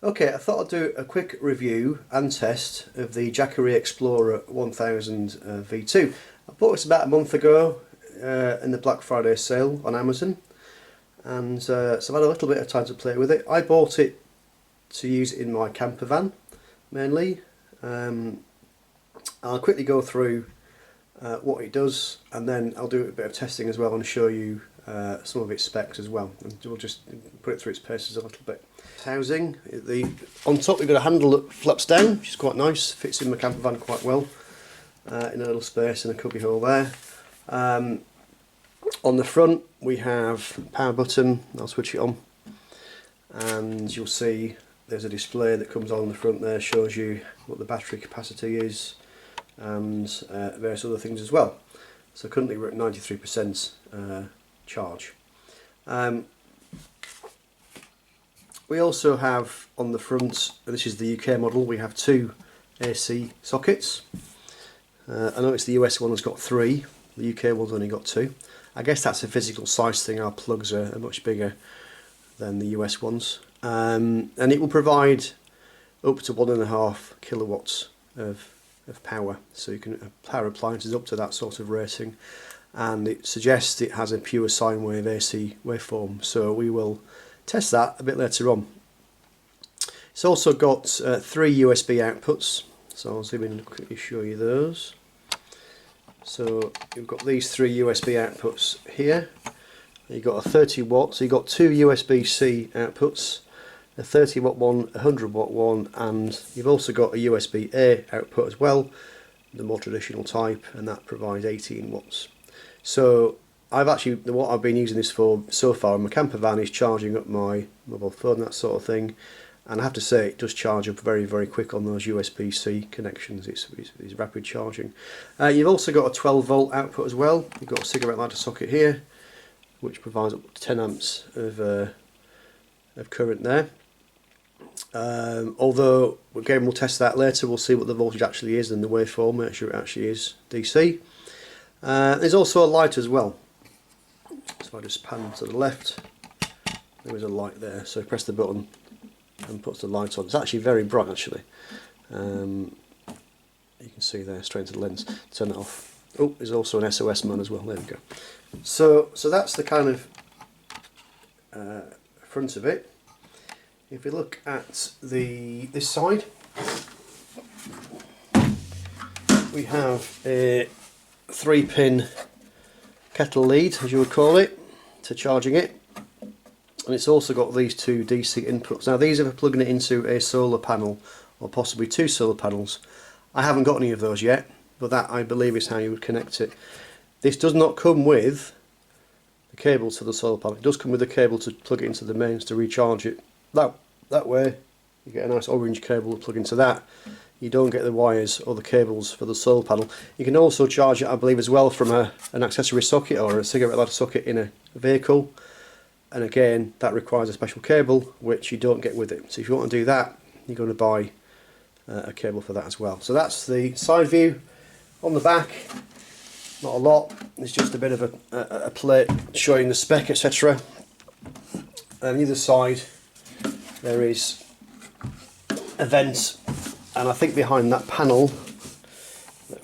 Okay, I thought I'd do a quick review and test of the Jackery Explorer 1000 V2. I bought this about a month ago in the Black Friday sale on Amazon, and so I've had a little bit of time to play with it. I bought it to use it in my camper van mainly. I'll quickly go through what it does, and then I'll do a bit of testing as well and show you some of its specs as well, and we'll just put it through its paces a little bit. Housing, on top we've got a handle that flaps down, which is quite nice, fits in my camper van quite well, in a little space and a cubby hole there. On the front we have a power button. I'll switch it on, and you'll see there's a display that comes on the front there, shows you what the battery capacity is and various other things as well. So currently we're at 93% charge. We also have on the front, this is the UK model, we have two AC sockets. I notice the US one has got three, the UK one's only got two. I guess that's a physical size thing, our plugs are much bigger than the US ones. And it will provide up to 1.5 kilowatts of power, so you can power appliances up to that sort of rating, and it suggests it has a pure sine wave AC waveform, so we will test that a bit later on. It's also got three USB outputs, so I'll zoom in and quickly show you those. So you've got these three USB outputs here. You've got a 30 watt, so you've got two USB-C outputs, a 30 watt one, a 100 watt one, and you've also got a USB-A output as well, the more traditional type, and that provides 18 watts. So what I've been using this for so far in my camper van is charging up my mobile phone, that sort of thing, and I have to say it does charge up very, very quick on those USB-C connections. It's rapid charging. You've also got a 12 volt output as well. You've got a cigarette lighter socket here, which provides up to 10 amps of current there. Although again, we'll test that later, we'll see what the voltage actually is and the waveform, make sure it actually is DC. There's also a light as well. So I just pan to the left, there is a light there, so press the button and puts the light on. It's actually very bright actually. You can see there straight into the lens. Turn it off. Oh, there's also an SOS mode as well, there we go. So that's the kind of front of it. If we look at this side, we have a 3-pin kettle lead, as you would call it, to charging it, and it's also got these two DC inputs. Now these are for plugging it into a solar panel, or possibly two solar panels. I haven't got any of those yet, but that I believe is how you would connect it. This does not come with the cable to the solar panel. It does come with a cable to plug it into the mains to recharge it. That way you get a nice orange cable to plug into that. You don't get the wires or the cables for the solar panel. You can also charge it, I believe, as well from an accessory socket or a cigarette lighter socket in a vehicle, and again that requires a special cable which you don't get with it. So if you want to do that, you're going to buy a cable for that as well. So that's the side view. On the back, not a lot, it's just a bit of a plate showing the spec, etc. On the other side there is a vent, and I think behind that panel,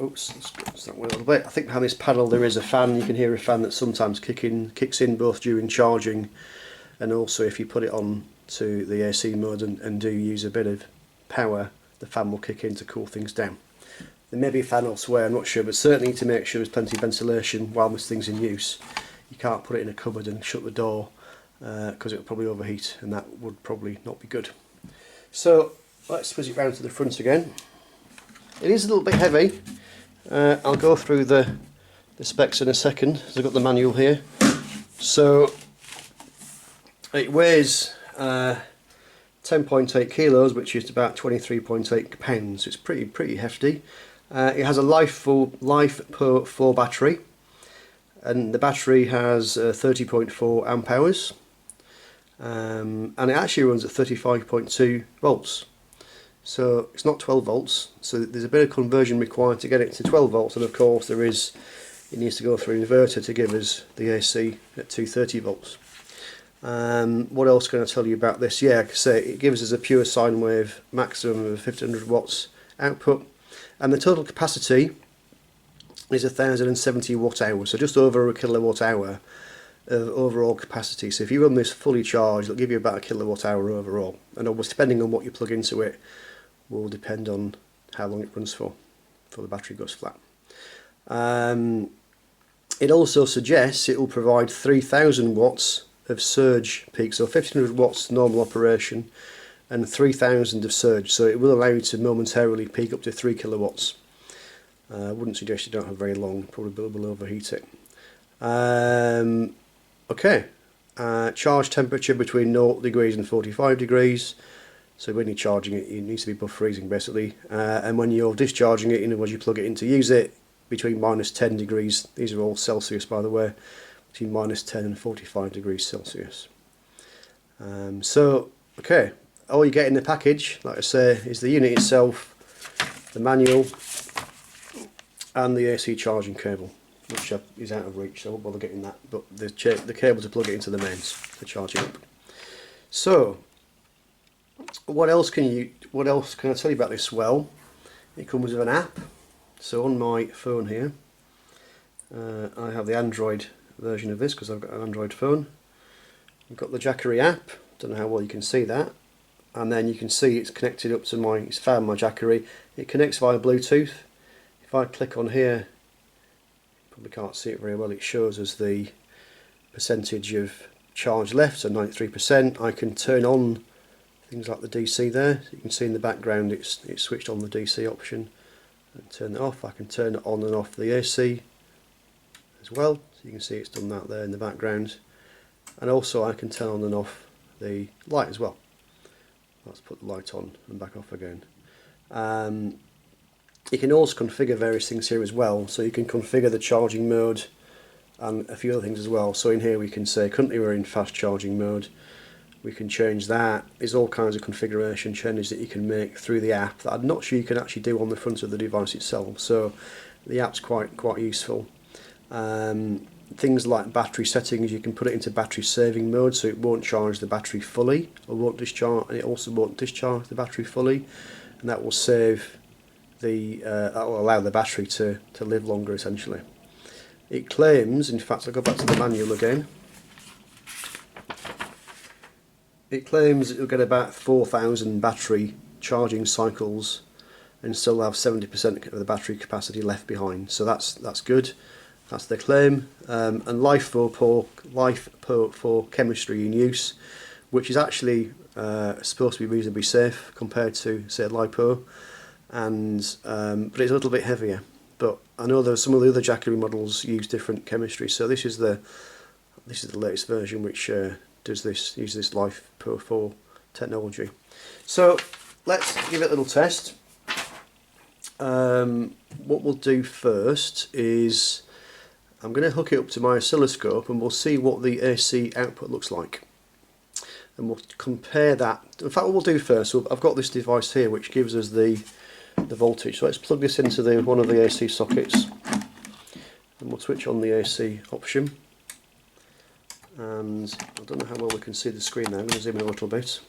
oops, let's that way a little bit. I think behind this panel there is a fan. You can hear a fan that sometimes kicks in both during charging, and also if you put it on to the AC mode and do use a bit of power, the fan will kick in to cool things down. There may be a fan elsewhere, I'm not sure, but certainly to make sure there's plenty of ventilation while this thing's in use. You can't put it in a cupboard and shut the door, because it will probably overheat, and that would probably not be good. So let's switch it round to the front again. It is a little bit heavy. I'll go through the specs in a second, as I've got the manual here. So it weighs 10.8 kilos, which is about 23.8 pounds. It's pretty hefty. It has a Life Pro 4 battery, and the battery has 30.4 amp hours. And it actually runs at 35.2 volts, so it's not 12 volts, so there's a bit of conversion required to get it to 12 volts, and of course it needs to go through an inverter to give us the AC at 230 volts. What else can I tell you about this? Yeah, like I say, it gives us a pure sine wave maximum of 1500 watts output, and the total capacity is 1070 watt hours, so just over a kilowatt hour of overall capacity. So if you run this fully charged, it'll give you about a kilowatt hour overall, and almost depending on what you plug into it will depend on how long it runs for before the battery goes flat. It also suggests it will provide 3000 watts of surge peak, so 1500 watts normal operation and 3000 of surge, so it will allow you to momentarily peak up to 3 kilowatts. I wouldn't suggest you don't have very long, probably will overheat it. Okay, charge temperature between 0 degrees and 45 degrees, so when you're charging it, it needs to be above freezing basically, and when you're discharging it, when you plug it in to use it, between minus 10 degrees, these are all Celsius by the way, between minus 10 and 45 degrees Celsius. So, okay, all you get in the package, like I say, is the unit itself, the manual, and the AC charging cable, which is out of reach, so I won't bother getting that, but the cable to plug it into the mains to charge it up. So, what else can I tell you about this? Well, it comes with an app. So on my phone here, I have the Android version of this because I've got an Android phone. I've got the Jackery app, don't know how well you can see that, and then you can see it's connected up to it's found my Jackery. It connects via Bluetooth. If I click on here, probably can't see it very well, it shows us the percentage of charge left, so 93%. I can turn on things like the DC there, so you can see in the background it's switched on the DC option. And turn it off. I can turn it on and off the AC as well, so you can see it's done that there in the background, and also I can turn on and off the light as well. Let's put the light on and back off again. You can also configure various things here as well, so you can configure the charging mode and a few other things as well. So in here we can say currently we're in fast charging mode. We can change that. There's all kinds of configuration changes that you can make through the app that I'm not sure you can actually do on the front of the device itself, so the app's quite useful. Things like battery settings, you can put it into battery saving mode, so it won't charge the battery fully, or won't discharge, and it also won't discharge the battery fully, and that will save that will allow the battery to live longer essentially. It claims, in fact I'll go back to the manual again, it claims it will get about 4,000 battery charging cycles and still have 70% of the battery capacity left behind. So that's good. That's the claim. And life for chemistry in use, which is actually supposed to be reasonably safe compared to, say, LiPo, and but it's a little bit heavier. But I know there's some of the other Jackery models use different chemistry. So this is the latest version, which uses this Life Pro 4 technology. So let's give it a little test. What we'll do first is I'm going to hook it up to my oscilloscope and we'll see what the AC output looks like, and we'll compare that. In fact, what we'll do first, so I've got this device here which gives us the voltage, so let's plug this into one of the AC sockets and we'll switch on the AC option. And I don't know how well we can see the screen now, I'm going to zoom in a little bit.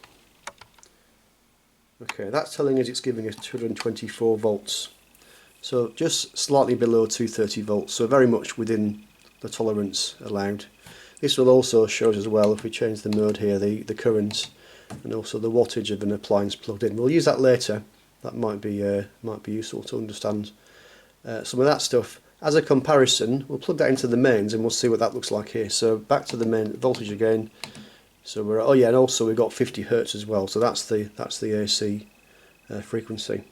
Okay, that's telling us it's giving us 224 volts, so just slightly below 230 volts, so very much within the tolerance allowed. This will also show us as well, if we change the mode here, the current and also the wattage of an appliance plugged in. We'll use that later, that might be useful to understand some of that stuff. As a comparison, we'll plug that into the mains and we'll see what that looks like here. So back to the main voltage again. So we're and also we've got 50 Hertz as well. So that's the AC frequency.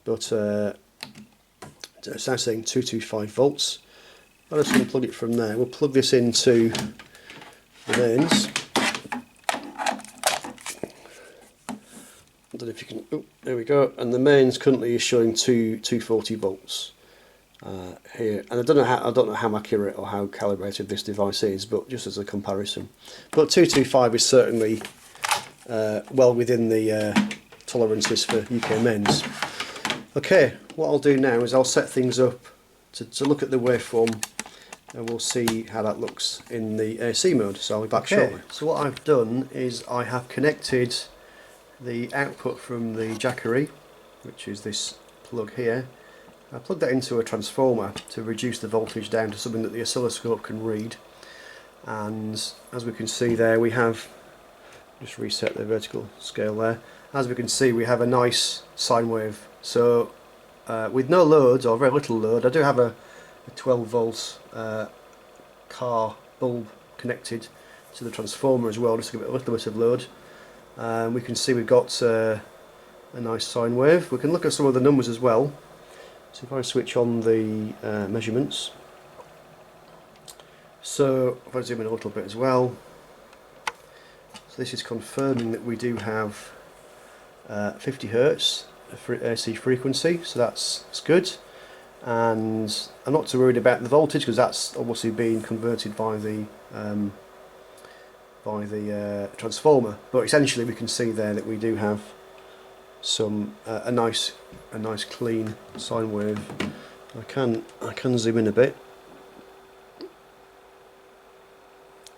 But it's now saying 225 volts. I'm just going to plug it from there. We'll plug this into the mains. I don't know if you can. Oh, there we go. And the mains currently is showing 240 volts. Here, and I don't know how accurate or how calibrated this device is, but just as a comparison. But 225 is certainly well within the tolerances for UK mains. Okay, what I'll do now is I'll set things up to look at the waveform and we'll see how that looks in the AC mode. So I'll be back shortly. So what I've done is I have connected the output from the Jackery, which is this plug here. I plugged that into a transformer to reduce the voltage down to something that the oscilloscope can read. And as we can see there, we have, just reset the vertical scale there, as we can see we have a nice sine wave. So with no loads or very little load, I do have a 12 volts car bulb connected to the transformer as well, just to give it a little bit of load. We can see we've got a nice sine wave. We can look at some of the numbers as well. So if I switch on the measurements, so if I zoom in a little bit as well, so this is confirming that we do have 50 Hertz AC frequency, so that's good. And I'm not too worried about the voltage because that's obviously being converted by the transformer. But essentially, we can see there that we do have some a nice clean sine wave. I can zoom in a bit,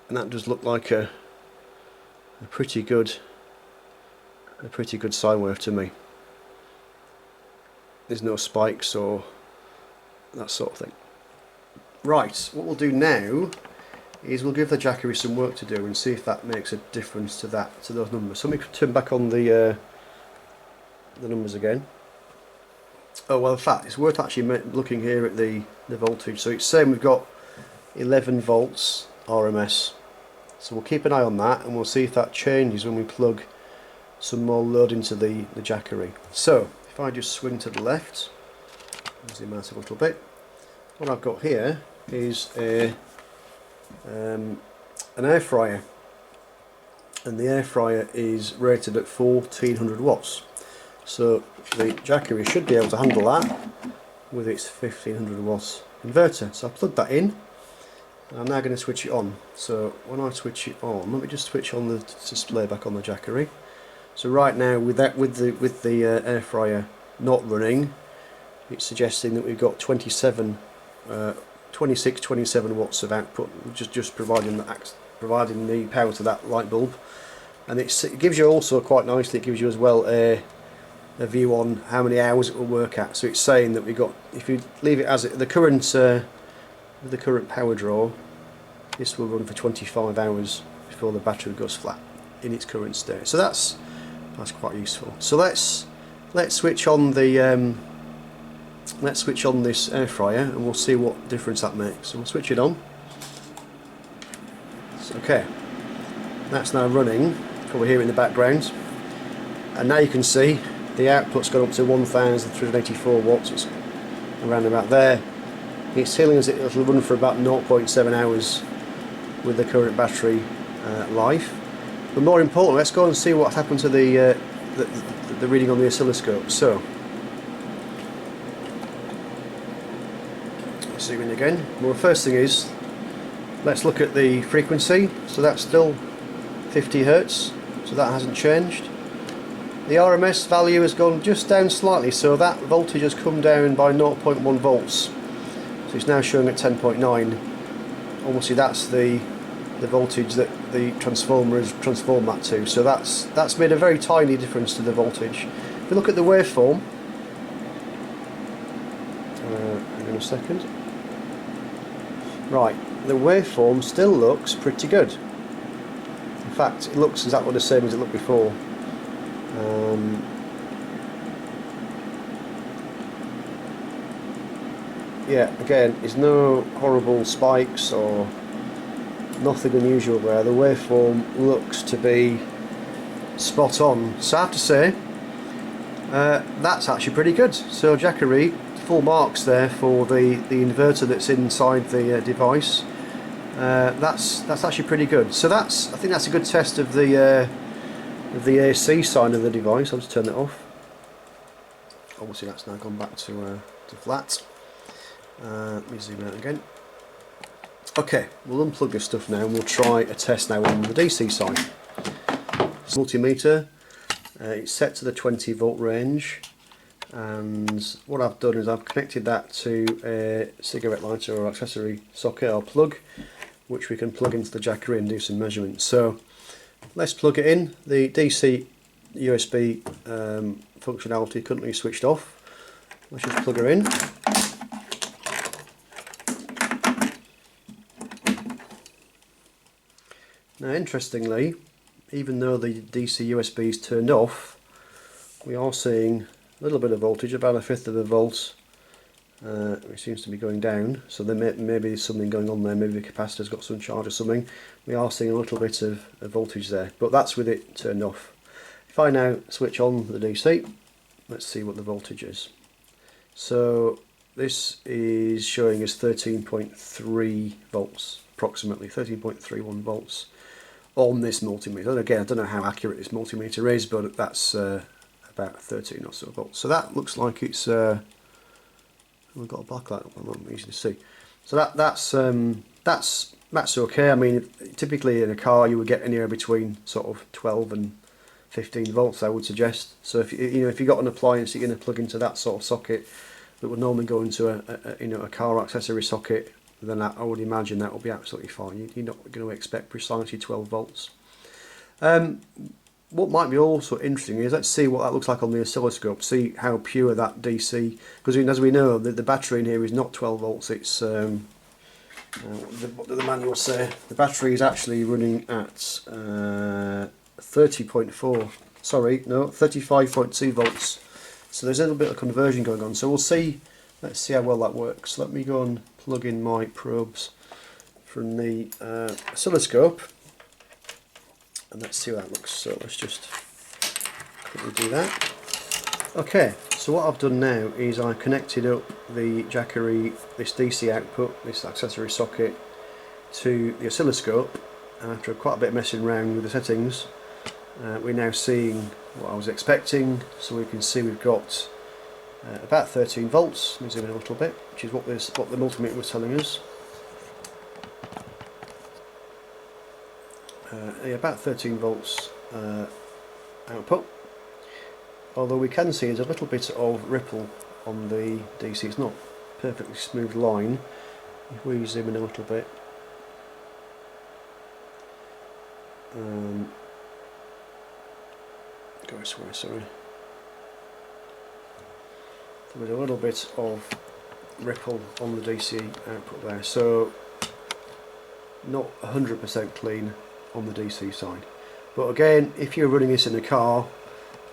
and that does look like a pretty good sine wave to me. There's no spikes or that sort of thing. Right, what we'll do now is we'll give the Jackery some work to do and see if that makes a difference to those numbers. So let me turn back on the numbers again. Oh well, in fact, it's worth actually looking here at the voltage. So it's saying we've got 11 volts RMS. So we'll keep an eye on that and we'll see if that changes when we plug some more load into the Jackery. So if I just swing to the left, zoom out a little bit, what I've got here is an air fryer, and the air fryer is rated at 1400 watts. So the Jackery should be able to handle that with its 1500 watts inverter. So I've plugged that in, and I'm now going to switch it on. So when I switch it on, let me just switch on the display back on the Jackery. So right now, with the air fryer not running, it's suggesting that we've got 26, 27 watts of output, just providing the power to that light bulb. And it gives you also quite nicely, it gives you as well a view on how many hours it will work at. So it's saying that we got, if you leave it as the current power draw, this will run for 25 hours before the battery goes flat in its current state. So that's quite useful. So let's switch on the let's switch on this air fryer and we'll see what difference that makes. So we'll switch it on. Okay, that's now running, probably hear it in the background, and now you can see the output's gone up to 1384 watts. It's around about there. It's telling us it'll run for about 0.7 hours with the current battery life. But more important, let's go and see what happened to the reading on the oscilloscope. So zoom in again. Well, the first thing is, let's look at the frequency. So that's still 50 Hertz, so that hasn't changed. The RMS value has gone just down slightly, so that voltage has come down by 0.1 volts. So it's now showing at 10.9. Obviously that's the voltage that the transformer has transformed that to. So that's made a very tiny difference to the voltage. If we look at the waveform, hang on a second. Right, the waveform still looks pretty good. In fact, it looks exactly the same as it looked before. Yeah, again, there's no horrible spikes or nothing unusual there. The waveform looks to be spot on. So I have to say, that's actually pretty good. So Jackery, full marks there for the inverter that's inside the device. That's actually pretty good. So I think that's a good test of the AC side of the device. I'll just turn it off. Obviously that's now gone back to flat. Let me zoom out again. Okay, we'll unplug this stuff now and we'll try a test now on the DC side. Multimeter, it's set to the 20 volt range, and what I've done is I've connected that to a cigarette lighter or accessory socket or plug, which we can plug into the Jackery and do some measurements. So let's plug it in. The DC USB functionality currently switched off. Let's just plug her in. Now interestingly, even though the DC USB is turned off, we are seeing a little bit of voltage, about 1/5 of a volt. It seems to be going down, so there may be something going on there, maybe the capacitor's got some charge or something. We are seeing a little bit of voltage there, but that's with it turned off. If I now switch on the DC, let's see what the voltage is. So this is showing us 13.3 volts, approximately 13.31 volts on this multimeter. And again, I don't know how accurate this multimeter is, but that's about 13 or so volts. So that looks like it's we've got a backlight up, I'm easy to see. So that's okay. I mean, typically in a car you would get anywhere between sort of 12 and 15 volts, I would suggest. So if if you've got an appliance you're going to plug into that sort of socket that would normally go into a car accessory socket, then I would imagine that will be absolutely fine. You're not going to expect precisely 12 volts. What might be also interesting is, let's see what that looks like on the oscilloscope, see how pure that DC, because as we know the battery in here is not 12 volts, it's what did the manual say? The battery is actually running at 30.4, sorry, no, 35.2 volts. So there's a little bit of conversion going on. So we'll see, let's see how well that works. Let me go and plug in my probes from the oscilloscope, and let's see how that looks. So let's just quickly do that. Okay, so what I've done now is I connected up the Jackery, this DC output, this accessory socket, to the oscilloscope, and after quite a bit of messing around with the settings, we're now seeing what I was expecting. So we can see we've got about 13 volts. Let me zoom in a little bit, which is what the multimeter was telling us. Yeah, about 13 volts output. Although we can see there's a little bit of ripple on the DC. It's not a perfectly smooth line. If we zoom in a little bit, go this way, sorry. There's a little bit of ripple on the DC output there, so not 100% clean on the DC side. But again, if you're running this in a car,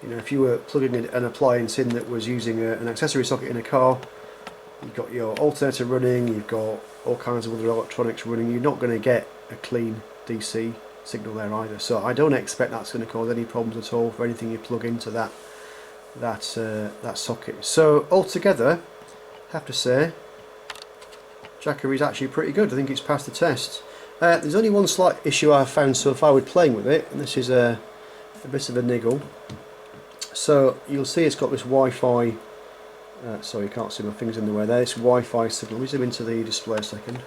if you were plugging an appliance in that was using an accessory socket in a car, you've got your alternator running, you've got all kinds of other electronics running, you're not going to get a clean DC signal there either. So I don't expect that's going to cause any problems at all for anything you plug into that socket. So altogether, I have to say, Jackery is actually pretty good. I think it's passed the test. There's only one slight issue I've found so far with playing with it, and this is a bit of a niggle. So you'll see it's got this Wi-Fi, sorry, you can't see my fingers in the way there, this Wi-Fi signal. Let me zoom into the display a second.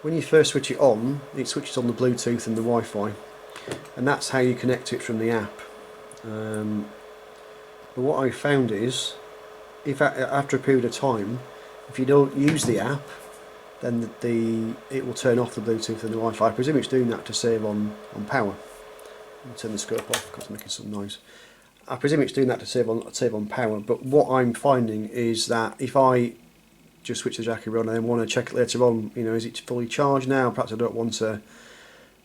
When you first switch it on, it switches on the Bluetooth and the Wi-Fi, and that's how you connect it from the app. But what I found is, if after a period of time, if you don't use the app, then it will turn off the Bluetooth and the Wi-Fi. I presume it's doing that to save on power. I'll turn the scope off because it's making some noise. I presume it's doing that to save on power, but what I'm finding is that if I just switch the Jackery on and then want to check it later on, is it fully charged now? Perhaps I don't want to,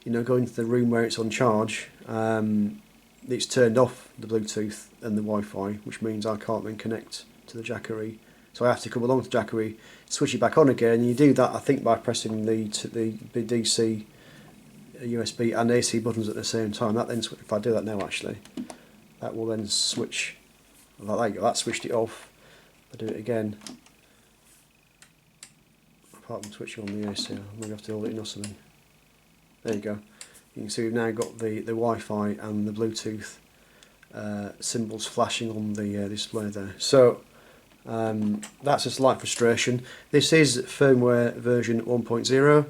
go into the room where it's on charge. It's turned off the Bluetooth and the Wi-Fi, which means I can't then connect to the Jackery. So I have to come along to Jackery, switch it back on again, and you do that, I think, by pressing the DC, USB and AC buttons at the same time. That then, if I do that now, actually, that will then switch. Well, there you go. That switched it off. If I do it again, apart from switching on the AC, I'm going to have to hold it in or something. There you go. You can see we've now got the Wi-Fi and the Bluetooth symbols flashing on the display there. So that's a slight frustration. This is firmware version 1.0.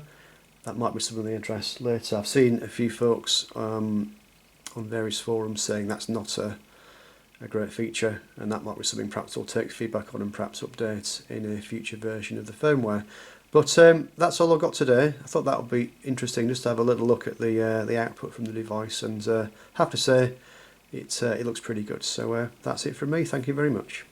That might be something of interest later. I've seen a few folks on various forums saying that's not a a great feature, and that might be something perhaps we'll take feedback on and perhaps update in a future version of the firmware. But that's all I've got today. I thought that would be interesting just to have a little look at the output from the device, and have to say it looks pretty good. So that's it from me. Thank you very much.